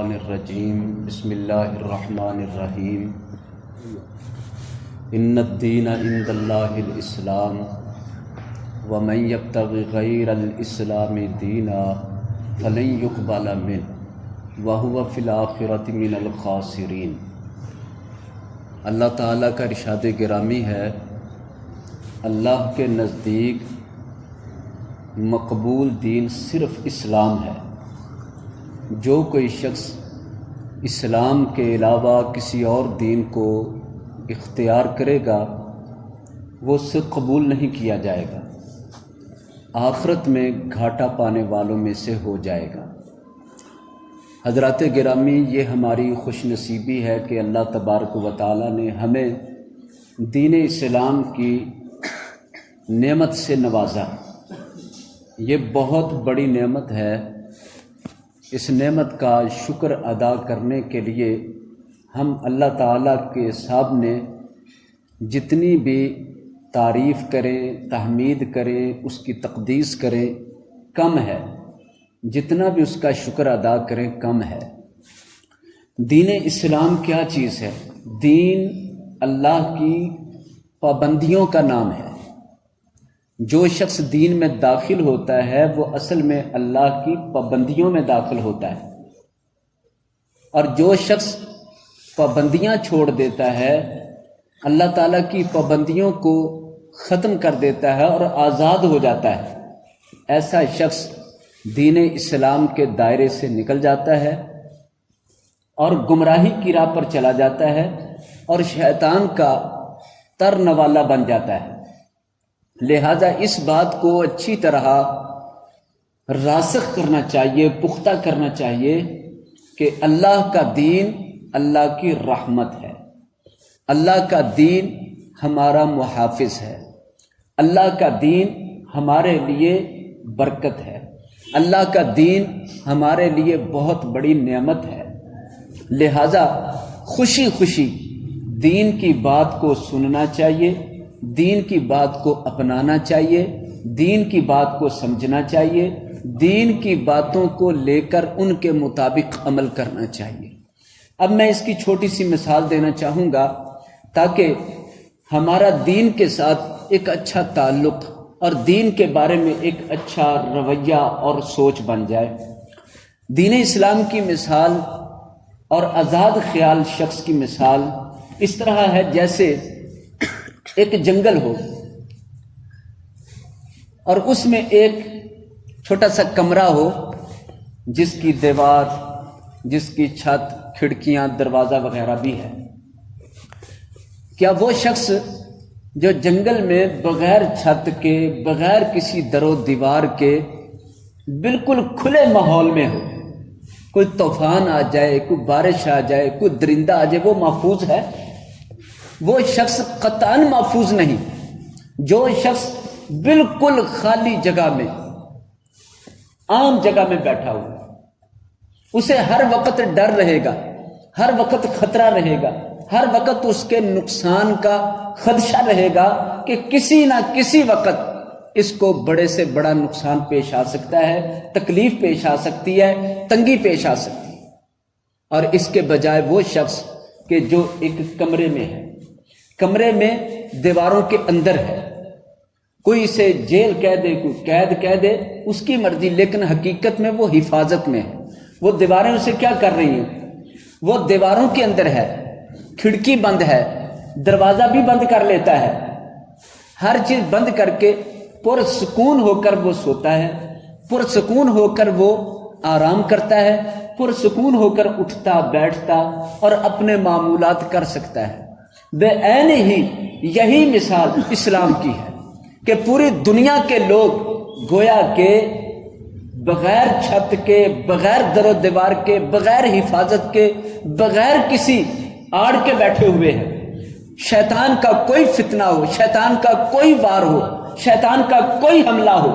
الشیطان الرجیم بسم اللہ الرحمن الرحیم ان الدین عند اللہ الاسلام ومن یبتغ غیر الاسلام دینا فلن یقبل منہ وہو فی الآخرۃ من الخاسرین۔ اللہ تعالیٰ کا ارشاد گرامی ہے، اللہ کے نزدیک مقبول دین صرف اسلام ہے۔ جو کوئی شخص اسلام کے علاوہ کسی اور دین کو اختیار کرے گا وہ اس سے قبول نہیں کیا جائے گا، آخرت میں گھاٹا پانے والوں میں سے ہو جائے گا۔ حضرات گرامی، یہ ہماری خوش نصیبی ہے کہ اللہ تبارک و تعالیٰ نے ہمیں دین اسلام کی نعمت سے نوازا۔ یہ بہت بڑی نعمت ہے۔ اس نعمت کا شکر ادا کرنے کے لیے ہم اللہ تعالیٰ کے سامنے جتنی بھی تعریف کریں، تحمید کریں، اس کی تقدیس کریں کم ہے، جتنا بھی اس کا شکر ادا کریں کم ہے۔ دین اسلام کیا چیز ہے؟ دین اللہ کی پابندیوں کا نام ہے۔ جو شخص دین میں داخل ہوتا ہے وہ اصل میں اللہ کی پابندیوں میں داخل ہوتا ہے، اور جو شخص پابندیاں چھوڑ دیتا ہے اللہ تعالیٰ کی پابندیوں کو ختم کر دیتا ہے اور آزاد ہو جاتا ہے، ایسا شخص دین اسلام کے دائرے سے نکل جاتا ہے اور گمراہی کی راہ پر چلا جاتا ہے اور شیطان کا ترنوالا بن جاتا ہے۔ لہذا اس بات کو اچھی طرح راسخ کرنا چاہیے، پختہ کرنا چاہیے کہ اللہ کا دین اللہ کی رحمت ہے، اللہ کا دین ہمارا محافظ ہے، اللہ کا دین ہمارے لیے برکت ہے، اللہ کا دین ہمارے لیے بہت بڑی نعمت ہے۔ لہذا خوشی خوشی دین کی بات کو سننا چاہیے، دین کی بات کو اپنانا چاہیے، دین کی بات کو سمجھنا چاہیے، دین کی باتوں کو لے کر ان کے مطابق عمل کرنا چاہیے۔ اب میں اس کی چھوٹی سی مثال دینا چاہوں گا تاکہ ہمارا دین کے ساتھ ایک اچھا تعلق اور دین کے بارے میں ایک اچھا رویہ اور سوچ بن جائے۔ دین اسلام کی مثال اور آزاد خیال شخص کی مثال اس طرح ہے جیسے ایک جنگل ہو اور اس میں ایک چھوٹا سا کمرہ ہو، جس کی دیوار، جس کی چھت، کھڑکیاں، دروازہ وغیرہ بھی ہے۔ کیا وہ شخص جو جنگل میں بغیر چھت کے، بغیر کسی در و دیوار کے، بالکل کھلے ماحول میں ہو، کوئی طوفان آ جائے، کوئی بارش آ جائے، کوئی درندہ آ جائے، وہ محفوظ ہے؟ وہ شخص قطعاً محفوظ نہیں۔ جو شخص بالکل خالی جگہ میں، عام جگہ میں بیٹھا ہوا، اسے ہر وقت ڈر رہے گا، ہر وقت خطرہ رہے گا، ہر وقت اس کے نقصان کا خدشہ رہے گا کہ کسی نہ کسی وقت اس کو بڑے سے بڑا نقصان پیش آ سکتا ہے، تکلیف پیش آ سکتی ہے، تنگی پیش آ سکتی ہے۔ اور اس کے بجائے وہ شخص کہ جو ایک کمرے میں ہے، کمرے میں دیواروں کے اندر ہے، کوئی اسے جیل کہہ دے، کوئی قید کہہ دے، اس کی مرضی، لیکن حقیقت میں وہ حفاظت میں ہے۔ وہ دیواریں اسے کیا کر رہی ہیں؟ وہ دیواروں کے اندر ہے، کھڑکی بند ہے، دروازہ بھی بند کر لیتا ہے، ہر چیز بند کر کے پرسکون ہو کر وہ سوتا ہے، پرسکون ہو کر وہ آرام کرتا ہے، پرسکون ہو کر اٹھتا بیٹھتا اور اپنے معمولات کر سکتا ہے۔ بے عین ہی یہی مثال اسلام کی ہے کہ پوری دنیا کے لوگ گویا کہ بغیر چھت کے، بغیر در و دیوار کے، بغیر حفاظت کے، بغیر کسی آڑ کے بیٹھے ہوئے ہیں۔ شیطان کا کوئی فتنہ ہو، شیطان کا کوئی وار ہو، شیطان کا کوئی حملہ ہو،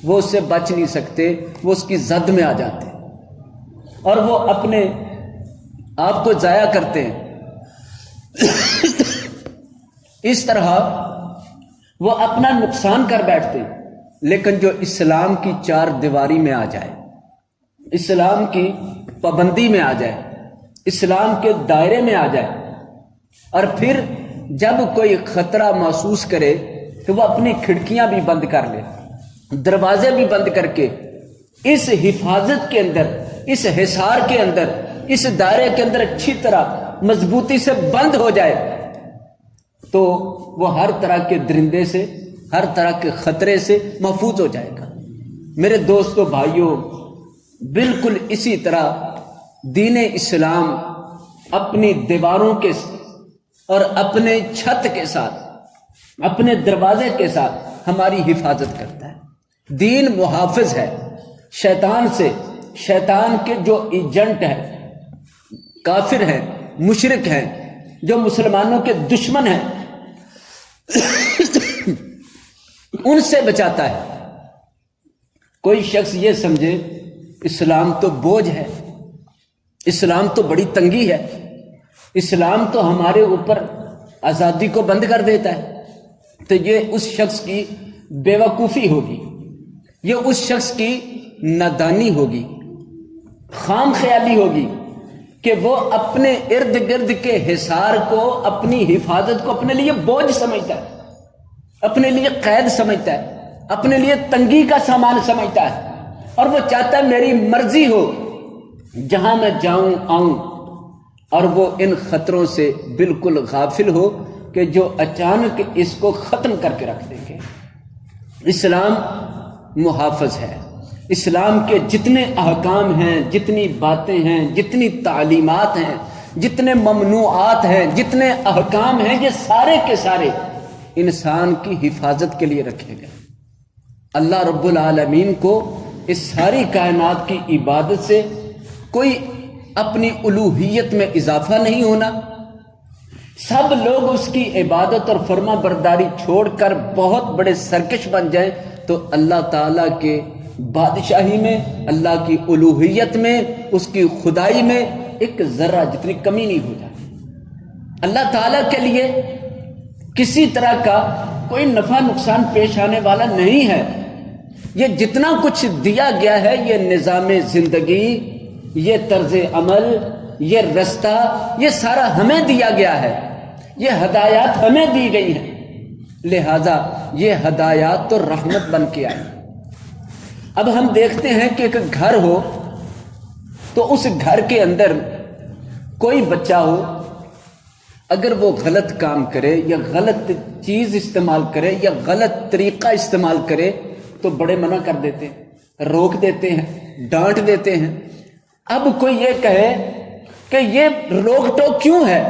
وہ اس سے بچ نہیں سکتے، وہ اس کی زد میں آ جاتے ہیں اور وہ اپنے آپ کو ضائع کرتے ہیں۔ اس طرح وہ اپنا نقصان کر بیٹھتے ہیں۔ لیکن جو اسلام کی چار دیواری میں آ جائے، اسلام کی پابندی میں آ جائے، اسلام کے دائرے میں آ جائے، اور پھر جب کوئی خطرہ محسوس کرے تو وہ اپنی کھڑکیاں بھی بند کر لے، دروازے بھی بند کر کے اس حفاظت کے اندر، اس حصار کے اندر، اس دائرے کے اندر اچھی طرح مضبوطی سے بند ہو جائے، تو وہ ہر طرح کے درندے سے، ہر طرح کے خطرے سے محفوظ ہو جائے گا۔ میرے دوستو بھائیوں، بالکل اسی طرح دین اسلام اپنی دیواروں کے اور اپنے چھت کے ساتھ، اپنے دروازے کے ساتھ ہماری حفاظت کرتا ہے۔ دین محافظ ہے شیطان سے، شیطان کے جو ایجنٹ ہیں، کافر ہیں، مشرک ہیں، جو مسلمانوں کے دشمن ہیں، ان سے بچاتا ہے۔ کوئی شخص یہ سمجھے اسلام تو بوجھ ہے، اسلام تو بڑی تنگی ہے، اسلام تو ہمارے اوپر آزادی کو بند کر دیتا ہے، تو یہ اس شخص کی بے وقوفی ہوگی، یہ اس شخص کی نادانی ہوگی، خام خیالی ہوگی کہ وہ اپنے ارد گرد کے حصار کو، اپنی حفاظت کو اپنے لیے بوجھ سمجھتا ہے، اپنے لیے قید سمجھتا ہے، اپنے لیے تنگی کا سامان سمجھتا ہے، اور وہ چاہتا ہے میری مرضی ہو، جہاں میں جاؤں آؤں، اور وہ ان خطروں سے بالکل غافل ہو کہ جو اچانک اس کو ختم کر کے رکھ دیں گے۔ اسلام محافظ ہے، اسلام کے جتنے احکام ہیں، جتنی باتیں ہیں، جتنی تعلیمات ہیں، جتنے ممنوعات ہیں، جتنے احکام ہیں، یہ سارے کے سارے انسان کی حفاظت کے لیے رکھے گئے۔ اللہ رب العالمین کو اس ساری کائنات کی عبادت سے کوئی اپنی الوہیت میں اضافہ نہیں ہونا۔ سب لوگ اس کی عبادت اور فرما برداری چھوڑ کر بہت بڑے سرکش بن جائیں تو اللہ تعالیٰ کے بادشاہی میں، اللہ کی الوہیت میں، اس کی خدائی میں ایک ذرہ جتنی کمی نہیں ہو جاتی۔ اللہ تعالیٰ کے لیے کسی طرح کا کوئی نفع نقصان پیش آنے والا نہیں ہے۔ یہ جتنا کچھ دیا گیا ہے، یہ نظام زندگی، یہ طرز عمل، یہ رستہ، یہ سارا ہمیں دیا گیا ہے، یہ ہدایات ہمیں دی گئی ہیں، لہذا یہ ہدایات تو رحمت بن کے آئی۔ اب ہم دیکھتے ہیں کہ ایک گھر ہو تو اس گھر کے اندر کوئی بچہ ہو، اگر وہ غلط کام کرے یا غلط چیز استعمال کرے یا غلط طریقہ استعمال کرے تو بڑے منع کر دیتے ہیں، روک دیتے ہیں، ڈانٹ دیتے ہیں۔ اب کوئی یہ کہے کہ یہ روک ٹوک کیوں ہے،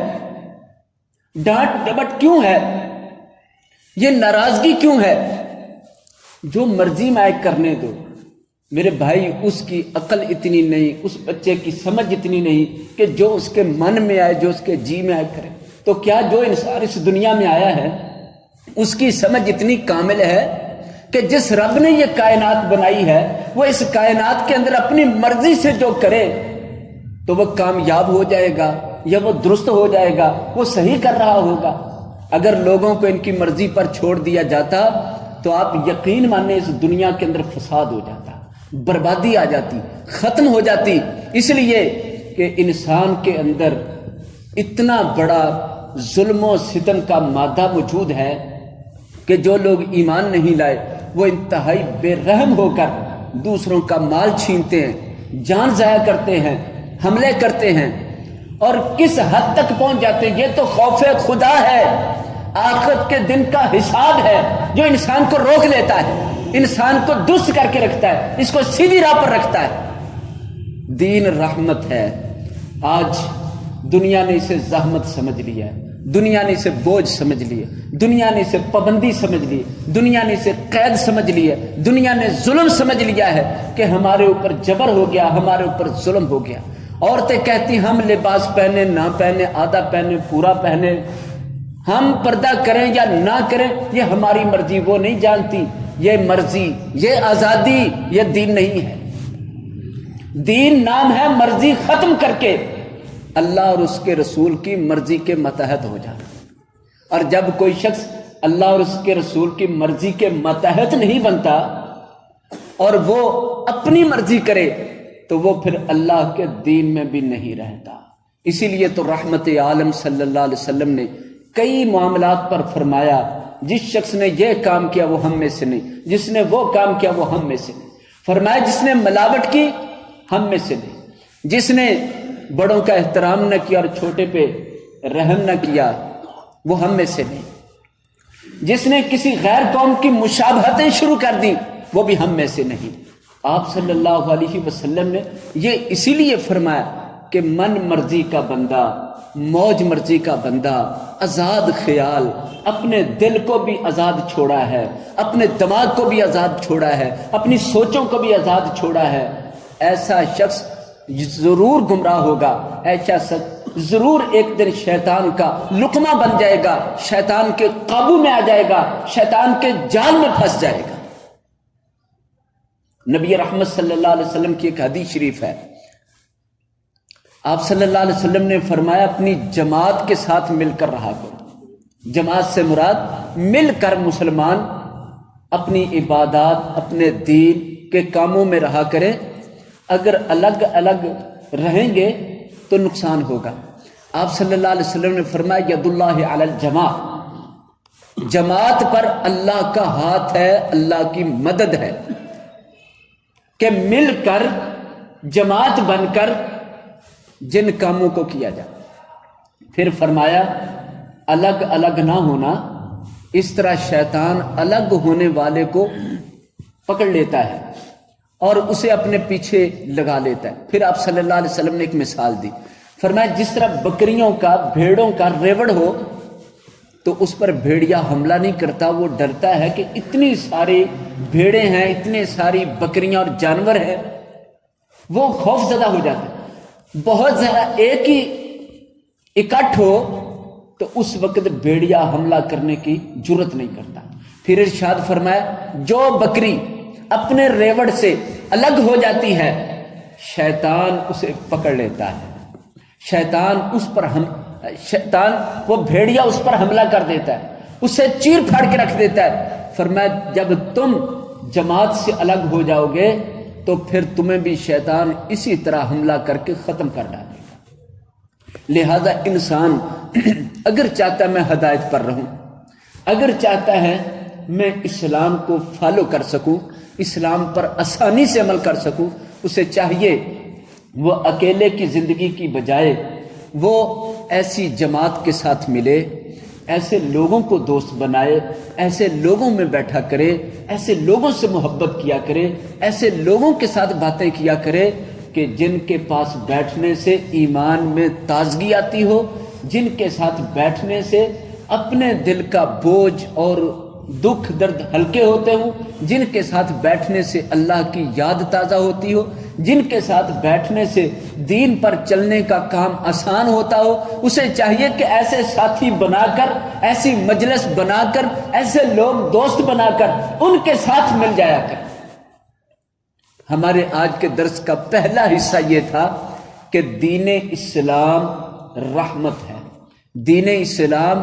ڈانٹ ڈپٹ کیوں ہے، یہ ناراضگی کیوں ہے؟ جو مرضی میں کرنے دو میرے بھائی، اس کی عقل اتنی نہیں، اس بچے کی سمجھ اتنی نہیں کہ جو اس کے من میں آئے، جو اس کے جی میں آئے کرے۔ تو کیا جو انسان اس دنیا میں آیا ہے اس کی سمجھ اتنی کامل ہے کہ جس رب نے یہ کائنات بنائی ہے وہ اس کائنات کے اندر اپنی مرضی سے جو کرے تو وہ کامیاب ہو جائے گا یا وہ درست ہو جائے گا، وہ صحیح کر رہا ہوگا؟ اگر لوگوں کو ان کی مرضی پر چھوڑ دیا جاتا تو آپ یقین مانیں اس دنیا کے اندر فساد ہو جاتا، بربادی آ جاتی، ختم ہو جاتی۔ اس لیے کہ انسان کے اندر اتنا بڑا ظلم و ستم کا مادہ موجود ہے کہ جو لوگ ایمان نہیں لائے وہ انتہائی بے رحم ہو کر دوسروں کا مال چھینتے ہیں، جان ضائع کرتے ہیں، حملے کرتے ہیں، اور کس حد تک پہنچ جاتے ہیں۔ یہ تو خوف خدا ہے، آخرت کے دن کا حساب ہے جو انسان کو روک لیتا ہے، انسان کو درست کر کے رکھتا ہے، اس کو سیدھی راہ پر رکھتا ہے۔ دین رحمت ہے۔ آج دنیا نے اسے زحمت سمجھ لیا ہے، دنیا نے اسے بوجھ سمجھ لیا، دنیا نے اسے پابندی سمجھ لی، دنیا نے اسے قید سمجھ لیا، دنیا نے ظلم سمجھ لیا ہے کہ ہمارے اوپر جبر ہو گیا، ہمارے اوپر ظلم ہو گیا۔ عورتیں کہتی ہم لباس پہنے نہ پہنے، آدھا پہنے پورا پہنے، ہم پردہ کریں یا نہ کریں یہ ہماری مرضی، وہ نہیں جانتی یہ مرضی، یہ آزادی، یہ دین نہیں ہے۔ دین نام ہے مرضی ختم کر کے اللہ اور اس کے رسول کی مرضی کے ماتحت ہو جانا۔ اور جب کوئی شخص اللہ اور اس کے رسول کی مرضی کے ماتحت نہیں بنتا اور وہ اپنی مرضی کرے تو وہ پھر اللہ کے دین میں بھی نہیں رہتا۔ اسی لیے تو رحمت عالم صلی اللہ علیہ وسلم نے کئی معاملات پر فرمایا جس شخص نے یہ کام کیا وہ ہم میں سے نہیں، جس نے وہ کام کیا وہ ہم میں سے نہیں۔ فرمایا جس نے ملاوٹ کی ہم میں سے نہیں، جس نے بڑوں کا احترام نہ کیا اور چھوٹے پہ رحم نہ کیا وہ ہم میں سے نہیں، جس نے کسی غیر قوم کی مشابہتیں شروع کر دی وہ بھی ہم میں سے نہیں۔ آپ صلی اللہ علیہ وسلم نے یہ اسی لیے فرمایا کہ من مرضی کا بندہ، موج مرضی کا بندہ، آزاد خیال، اپنے دل کو بھی آزاد چھوڑا ہے، اپنے دماغ کو بھی آزاد چھوڑا ہے، اپنی سوچوں کو بھی آزاد چھوڑا ہے، ایسا شخص ضرور گمراہ ہوگا، ایسا شخص ضرور ایک دن شیطان کا لقمہ بن جائے گا، شیطان کے قابو میں آ جائے گا، شیطان کے جال میں پھنس جائے گا۔ نبی رحمت صلی اللہ علیہ وسلم کی ایک حدیث شریف ہے، آپ صلی اللہ علیہ وسلم نے فرمایا اپنی جماعت کے ساتھ مل کر رہا کرو۔ جماعت سے مراد مل کر مسلمان اپنی عبادات، اپنے دین کے کاموں میں رہا کریں۔ اگر الگ الگ رہیں گے تو نقصان ہوگا۔ آپ صلی اللہ علیہ وسلم نے فرمایا ید اللہ علی الجماع، جماعت پر اللہ کا ہاتھ ہے، اللہ کی مدد ہے کہ مل کر جماعت بن کر جن کاموں کو کیا جائے۔ پھر فرمایا الگ الگ نہ ہونا، اس طرح شیطان الگ ہونے والے کو پکڑ لیتا ہے اور اسے اپنے پیچھے لگا لیتا ہے۔ پھر آپ صلی اللہ علیہ وسلم نے ایک مثال دی، فرمایا جس طرح بکریوں کا، بھیڑوں کا ریوڑ ہو تو اس پر بھیڑیا حملہ نہیں کرتا، وہ ڈرتا ہے کہ اتنی ساری بھیڑیں ہیں، اتنے ساری بکریاں اور جانور ہیں، وہ خوف زدہ ہو جاتا ہے۔ بہت زیادہ ایک ہی اکٹھ ہو تو اس وقت بھیڑیا حملہ کرنے کی جرت نہیں کرتا۔ پھر ارشاد فرمایا جو بکری اپنے ریوڑ سے الگ ہو جاتی ہے شیطان اسے پکڑ لیتا ہے، شیطان وہ بھیڑیا اس پر حملہ کر دیتا ہے، اسے چیر پھاڑ کے رکھ دیتا ہے۔ فرمایا جب تم جماعت سے الگ ہو جاؤ گے تو پھر تمہیں بھی شیطان اسی طرح حملہ کر کے ختم کر ڈالے گا۔ لہذا انسان اگر چاہتا ہے میں ہدایت پر رہوں، اگر چاہتا ہے میں اسلام کو فالو کر سکوں، اسلام پر آسانی سے عمل کر سکوں، اسے چاہیے وہ اکیلے کی زندگی کی بجائے وہ ایسی جماعت کے ساتھ ملے، ایسے لوگوں کو دوست بنائے، ایسے لوگوں میں بیٹھا کرے، ایسے لوگوں سے محبت کیا کرے، ایسے لوگوں کے ساتھ باتیں کیا کرے کہ جن کے پاس بیٹھنے سے ایمان میں تازگی آتی ہو، جن کے ساتھ بیٹھنے سے اپنے دل کا بوجھ اور دکھ درد ہلکے ہوتے ہوں، جن کے ساتھ بیٹھنے سے اللہ کی یاد تازہ ہوتی ہو، جن کے ساتھ بیٹھنے سے دین پر چلنے کا کام آسان ہوتا ہو، اسے چاہیے کہ ایسے ساتھی بنا کر، ایسی مجلس بنا کر، ایسے لوگ دوست بنا کر ان کے ساتھ مل جایا کر۔ ہمارے آج کے درس کا پہلا حصہ یہ تھا کہ دین اسلام رحمت ہے، دین اسلام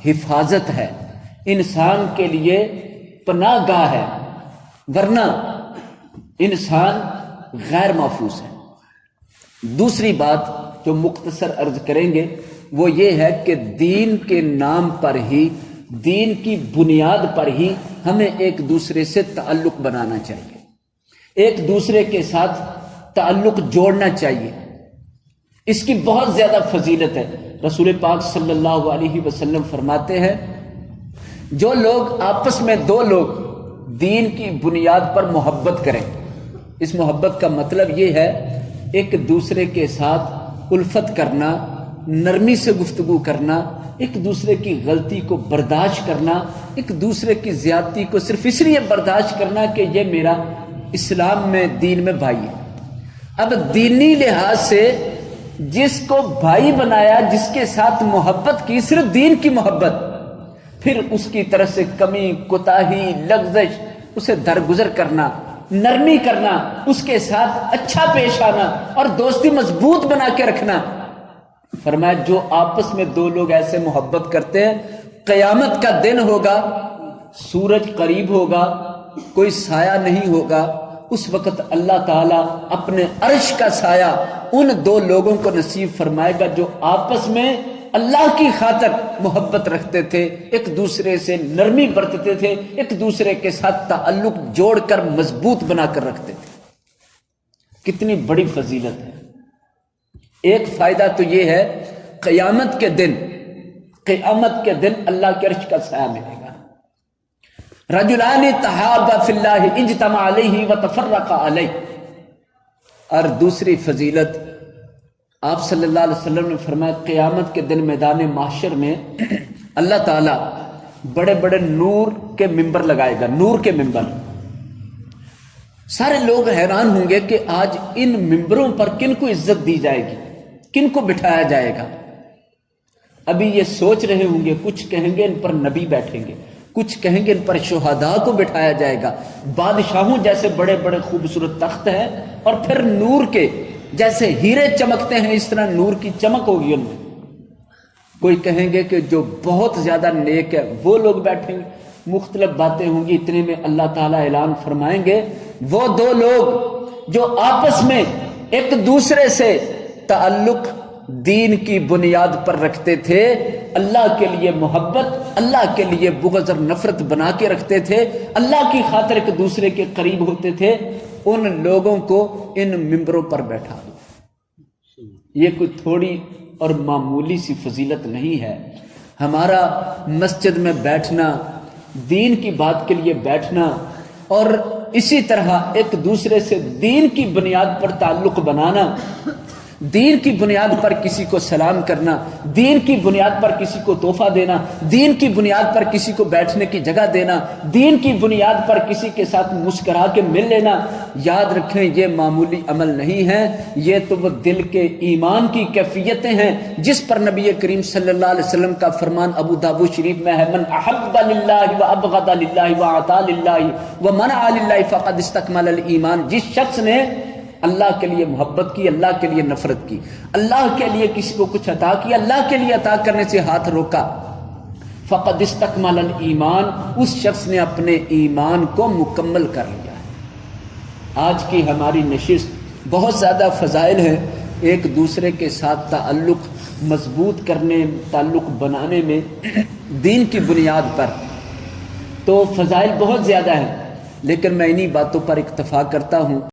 حفاظت ہے، انسان کے لیے پناہ گاہ ہے، ورنہ انسان غیر محفوظ ہے۔ دوسری بات جو مختصر عرض کریں گے وہ یہ ہے کہ دین کے نام پر ہی، دین کی بنیاد پر ہی ہمیں ایک دوسرے سے تعلق بنانا چاہیے، ایک دوسرے کے ساتھ تعلق جوڑنا چاہیے۔ اس کی بہت زیادہ فضیلت ہے۔ رسول پاک صلی اللہ علیہ وسلم فرماتے ہیں جو لوگ آپس میں، دو لوگ دین کی بنیاد پر محبت کریں، اس محبت کا مطلب یہ ہے ایک دوسرے کے ساتھ الفت کرنا، نرمی سے گفتگو کرنا، ایک دوسرے کی غلطی کو برداشت کرنا، ایک دوسرے کی زیادتی کو صرف اس لیے برداشت کرنا کہ یہ میرا اسلام میں، دین میں بھائی ہے۔ اب دینی لحاظ سے جس کو بھائی بنایا، جس کے ساتھ محبت کی، صرف دین کی محبت، پھر اس کی طرف سے کمی، کوتاہی، لغزش، اسے درگزر کرنا، نرمی کرنا، اس کے ساتھ اچھا پیش آنا اور دوستی مضبوط بنا کے رکھنا۔ فرمایا جو آپس میں دو لوگ ایسے محبت کرتے ہیں، قیامت کا دن ہوگا، سورج قریب ہوگا، کوئی سایہ نہیں ہوگا، اس وقت اللہ تعالیٰ اپنے عرش کا سایہ ان دو لوگوں کو نصیب فرمائے گا جو آپس میں اللہ کی خاطر محبت رکھتے تھے، ایک دوسرے سے نرمی برتتے تھے، ایک دوسرے کے ساتھ تعلق جوڑ کر مضبوط بنا کر رکھتے تھے۔ کتنی بڑی فضیلت ہے۔ ایک فائدہ تو یہ ہے، قیامت کے دن اللہ کے عرش کا سایہ ملے گا۔ رجلان تحابا فی اللہ اجتمع علیہ وتفرقا علیہ۔ اور دوسری فضیلت، آپ صلی اللہ علیہ وسلم نے فرمایا قیامت کے دن میدان محشر میں اللہ تعالیٰ بڑے بڑے نور کے ممبر لگائے گا، نور کے ممبر۔ سارے لوگ حیران ہوں گے کہ آج ان ممبروں پر کن کو عزت دی جائے گی، کن کو بٹھایا جائے گا۔ ابھی یہ سوچ رہے ہوں گے، کچھ کہیں گے ان پر نبی بیٹھیں گے، کچھ کہیں گے ان پر شہداء کو بٹھایا جائے گا، بادشاہوں جیسے بڑے بڑے خوبصورت تخت ہیں، اور پھر نور کے جیسے ہیرے چمکتے ہیں اس طرح نور کی چمک ہوگی ان میں۔ کوئی کہیں گے کہ جو بہت زیادہ نیک ہے وہ لوگ بیٹھیں گے، مختلف باتیں ہوں گی۔ اتنے میں اللہ تعالیٰ اعلان فرمائیں گے وہ دو لوگ جو آپس میں ایک دوسرے سے تعلق دین کی بنیاد پر رکھتے تھے، اللہ کے لیے محبت، اللہ کے لیے بغض اور نفرت بنا کے رکھتے تھے، اللہ کی خاطر ایک دوسرے کے قریب ہوتے تھے، ان لوگوں کو ان ممبروں پر بیٹھا دو۔ یہ کوئی تھوڑی اور معمولی سی فضیلت نہیں ہے۔ ہمارا مسجد میں بیٹھنا، دین کی بات کے لیے بیٹھنا، اور اسی طرح ایک دوسرے سے دین کی بنیاد پر تعلق بنانا، دین کی بنیاد پر کسی کو سلام کرنا، دین کی بنیاد پر کسی کو تحفہ دینا، دین کی بنیاد پر کسی کو بیٹھنے کی جگہ دینا، دین کی بنیاد پر کسی کے ساتھ مسکرا کے مل لینا، یاد رکھیں یہ معمولی عمل نہیں ہے، یہ تو وہ دل کے ایمان کی کیفیتیں ہیں جس پر نبی کریم صلی اللہ علیہ وسلم کا فرمان ابو داؤد شریف میں ہے، من احب للہ وابغض للہ واعطى للہ ومنع للہ فقد استکمل الایمان۔ جس شخص نے اللہ کے لیے محبت کی، اللہ کے لیے نفرت کی، اللہ کے لیے کسی کو کچھ عطا کیا، اللہ کے لیے عطا کرنے سے ہاتھ روکا، فقد استکمل الایمان، اس شخص نے اپنے ایمان کو مکمل کر لیا ہے۔ آج کی ہماری نشست بہت زیادہ فضائل ہیں ایک دوسرے کے ساتھ تعلق مضبوط کرنے، تعلق بنانے میں دین کی بنیاد پر، تو فضائل بہت زیادہ ہیں، لیکن میں انہی باتوں پر اکتفا کرتا ہوں۔